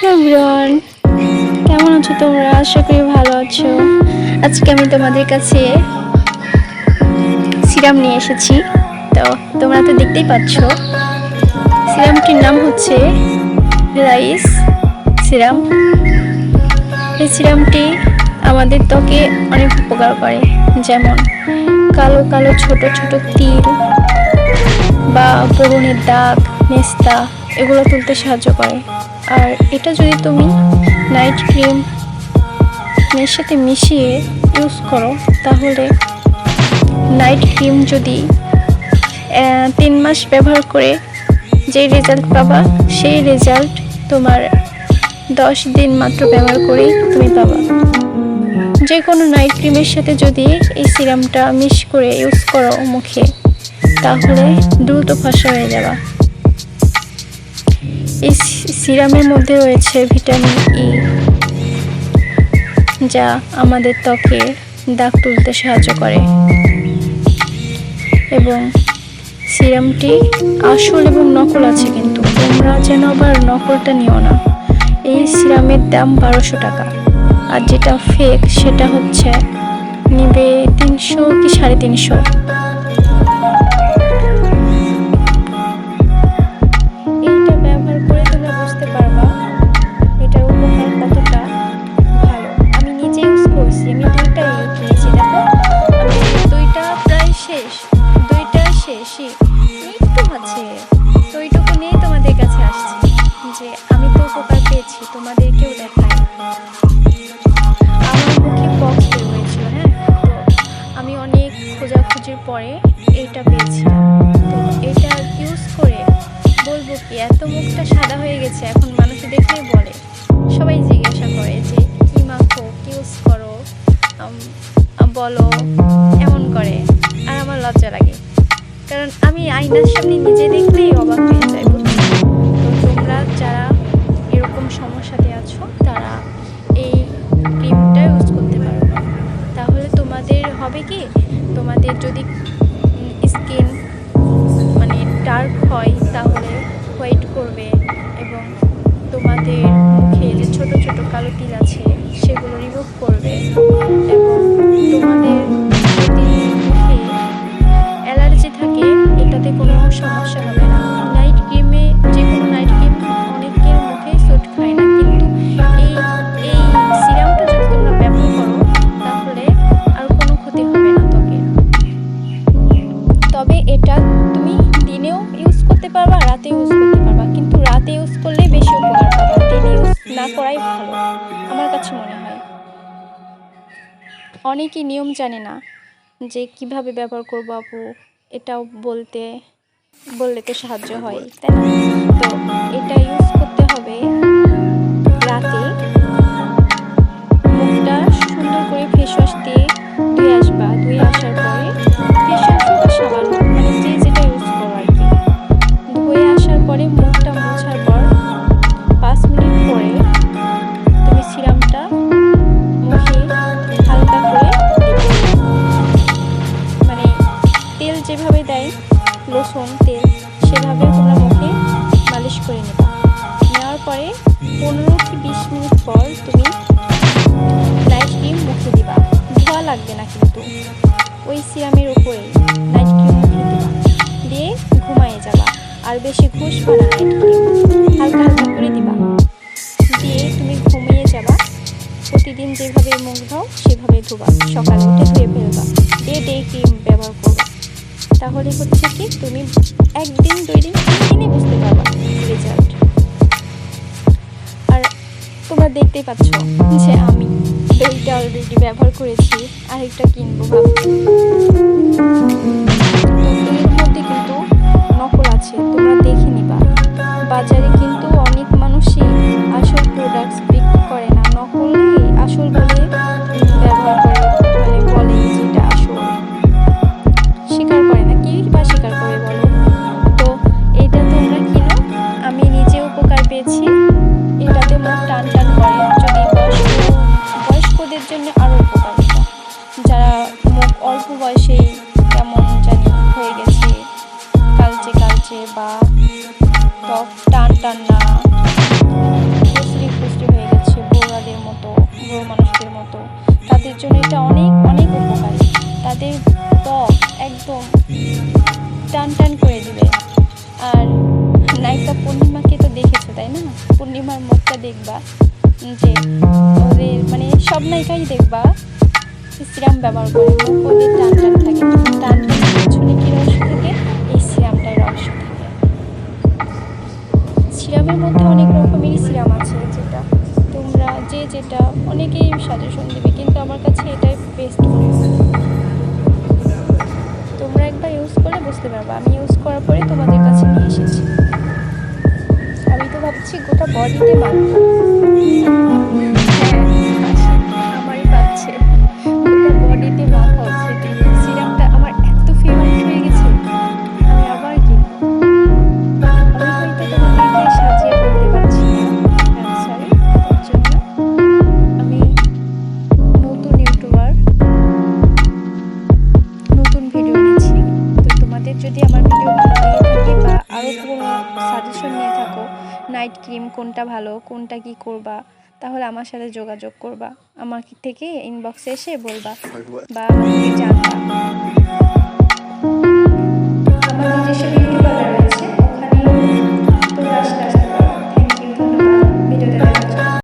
Everyone, কেমন আছো তোমরা? আশা করি ভালো আছো। আজকে আমি তোমাদের কাছে সিরাম নিয়ে এসেছি। তো তোমরা তো দেখতেই পাচ্ছ, সিরামটির নাম হচ্ছে রাইস সিরাম। এই সিরামটি আমাদের ত্বকে অনেক উপকার করে, যেমন কালো কালো ছোট ছোট তিল বা ব্রণের দাগ, মেস্তা এগুলো তুলতে সাহায্য করে। আর এটা যদি তুমি নাইট ক্রিমের সাথে মিশিয়ে ইউজ করো, তাহলে নাইট ক্রিম যদি 3 মাস ব্যবহার করে যে রেজাল্ট পাবা, সেই রেজাল্ট তোমার 10 দিন মাত্র ব্যবহার করেই তুমি পাবা। যে কোনো নাইট ক্রিমের সাথে যদি এই সিরামটা মিক্স করে ইউজ করো মুখে, তাহলে দ্রুত ফর্সা হয়ে যাবা। এই সিরামের মধ্যে রয়েছে ভিটামিন ই, যা আমাদের ত্বকে দাগ তুলতে সাহায্য করে। এবং সিরামটি আসল এবং নকল আছে, কিন্তু তোমরা যেন আবার নকলটা নিও না। এই সিরামের দাম 1200 টাকা, আর যেটা ফেক সেটা হচ্ছে নিবে 300 কি 350। এইটা ব্যবহার করে তোমরা বুঝতে পারবা এটার উপকার কতটা ভালো। আমি নিজে ইউজ করছি, আমি দুইটাই কিনেছি। দেখো, আমি দুইটা প্রায় শেষ, দুইটাই শেষই, একটু আছে। তো ওইটুকু নিয়েই তোমাদের কাছে আসছি যে আমি তো উপকার পেয়েছি, তোমাদেরকেও দেখাই। আমার মুখে পক্স বের হয়েছিল, হ্যাঁ, তো আমি অনেক খোঁজাখুঁজির পরে এইটা পেয়েছিলাম। তো এটা ইউজ করে বলবো কি, এত মুখটা সাদা হয়ে গেছে, এখন মানুষ দেখলেই বলে, সবাই জিজ্ঞাসা করে যে কি মাখো, কি ইউজ করো, বলো, এমন করে। আর আমার লজ্জা লাগে, কারণ আমি আয়নার সামনে নিজে দেখলেই অবাক হয়ে যাই, বুঝছো? তো তোমরা যারা এরকম সমস্যাতে আছো, তারা এই ক্রিমটা ইউজ করতে পারো। তাহলে তোমাদের হবে কি, তোমাদের যদি স্কিন মানে ডার্ক হয়, তাহলে হোয়াইট করবে, এবং তোমাদের মুখে যে ছোট ছোট কালো তিল আছে সেগুলো রিমুভ করবে। এবং তোমাদের যদি মুখে অ্যালার্জি থাকে, এটাতে কোনো সমস্যা হবে না। নাইট ক্রিমে, যে কোনো নাইট ক্রিম অনেকের মুখে স্যুট খায় না, কিন্তু এই এই সিরামটা যদি তোমরা ব্যবহার করো, তাহলে আর কোনো ক্ষতি হবে না ত্বকের। তবে এটা তুমি দিনেও ইউজ করতে পারবা, রাতে ইউজ করতে পারবা, কিন্তু রাতে ইউজ করলে বেশি উপকার পাবা, দিনে ইউজ না করাই ভালো আমার কাছে মনে হয়। অনেকেই নিয়ম জানে না যে কিভাবে ব্যবহার করবো। আপু, এটাও বললে তো সাহায্য হয়, তাই না? তো এটা ইউজ করতে হবে রাতে। মুখটা সুন্দর করে ফেস ওয়াশ দিয়ে ধুয়ে আসবা। ধুয়ে আসার পরে ফেস ওয়াশ বা সাবান, মানে যে যেটা ইউজ করো আর কি। ধুয়ে আসার পরে মুখটা মোছার পর 5 মিনিট পরে তুমি সিরামটা মুখে হালকা করে দেবে। মানে তেল যেভাবে দেয়, লোশন তেল, সেভাবে তোমরা মুখে মালিশ করে নেবা। নেওয়ার পরে 15 কি 20 মিনিট পর তুমি নাইট ক্রিম মুখে দিবা। ধোয়া লাগবে না, কিন্তু ওই সিরামের উপরে নাইট ক্রিম মুখে দিবা, দিয়ে ঘুমায়ে যাবা। আর বেশি ঘষবা না, নাইট ক্রিম হালকা হালকা করে দিবা, দিয়ে তুমি ঘুমিয়ে যাবা। প্রতিদিন যেভাবে মুখ ধোও সেভাবে ধোবা, সকালে উঠে ধুয়ে ফেলবা, দিয়ে ডে ক্রিম ব্যবহার করবা। তাহলে হচ্ছে কি, তুমি 1 দিন 2 দিন 3 দিনে বুঝতে পারবা রেজাল্ট। আর তোমরা দেখতেই পাচ্ছ যে আমি দুইটা অলরেডি ব্যবহার করেছি, আরেকটা কিনবো ভাবছি। তো এর মধ্যে কিন্তু নকল আছে, তোমরা দেখে নিবা। বাজারে কিন্তু অনেক মানুষই আসল প্রোডাক্টস বিক্রি করে না, নকলে আসল বলে ব্যবহার করে, মানে বলে যেটা আসল, স্বীকার করে না। কি বা স্বীকার করে বলো? তো এটা তোমরা কিনো, আমি নিজে উপকার পেয়েছি। এটাতে মুখ টান টান করে, যদি বয়স্কদের জন্য আরও উপকার। যারা মুখ অল্প বয়সেই কেমন জানি হয়ে গেছে, কালচে কালচে, বা ত্বক টান টান না, পূর্ণিমার মুখটা দেখবা, যে ওদের মানে সব নায়িকাই দেখবা সিরাম ব্যবহার করে, মুখ ওদের টান টান থাকে, টান টান পেছনে কী রহস্য থাকে, এই সিরামটাই রহস্য থাকে। সিরামের মধ্যে অনেক রকমেরই সিরাম আছে, যেটা তোমরা যে যেটা অনেকেই সাজেশন দেবে, কিন্তু আমার কাছে এটাই বেস্ট মনে হয়। তোমরা একবার ইউজ করলে বুঝতে পারবা। আমি ইউজ করার পরে তোমাদের কাছে নিয়ে এসেছি। আমি তো ভাবছি গোটা বডিতে মাখবো। হ্যাঁ, আমারই পাচ্ছে, গোটা বডিতে মাখা উচিত। সিরামটা আমার এত ফেভারিট হয়ে গেছে, আমি আবার কিনবো। আমি হয়তো তোমাদেরকে সাজিয়ে বলতে পারছি না সরি, তার জন্য আমি নতুন ইউটিউবার, নতুন ভিডিও নিচ্ছি। তো তোমাদের যদি আমার ভিডিও ভালো লেগে থাকে বা আরও কোনো সাজেশন নিয়ে থাকো, নাইট ক্রিম কোনটা ভালো, কোনটা কি করবা, তাহলে আমার সাথে যোগাযোগ করবা, আমার থেকে ইনবক্সে এসে বলবা বা আমাকে জানবা।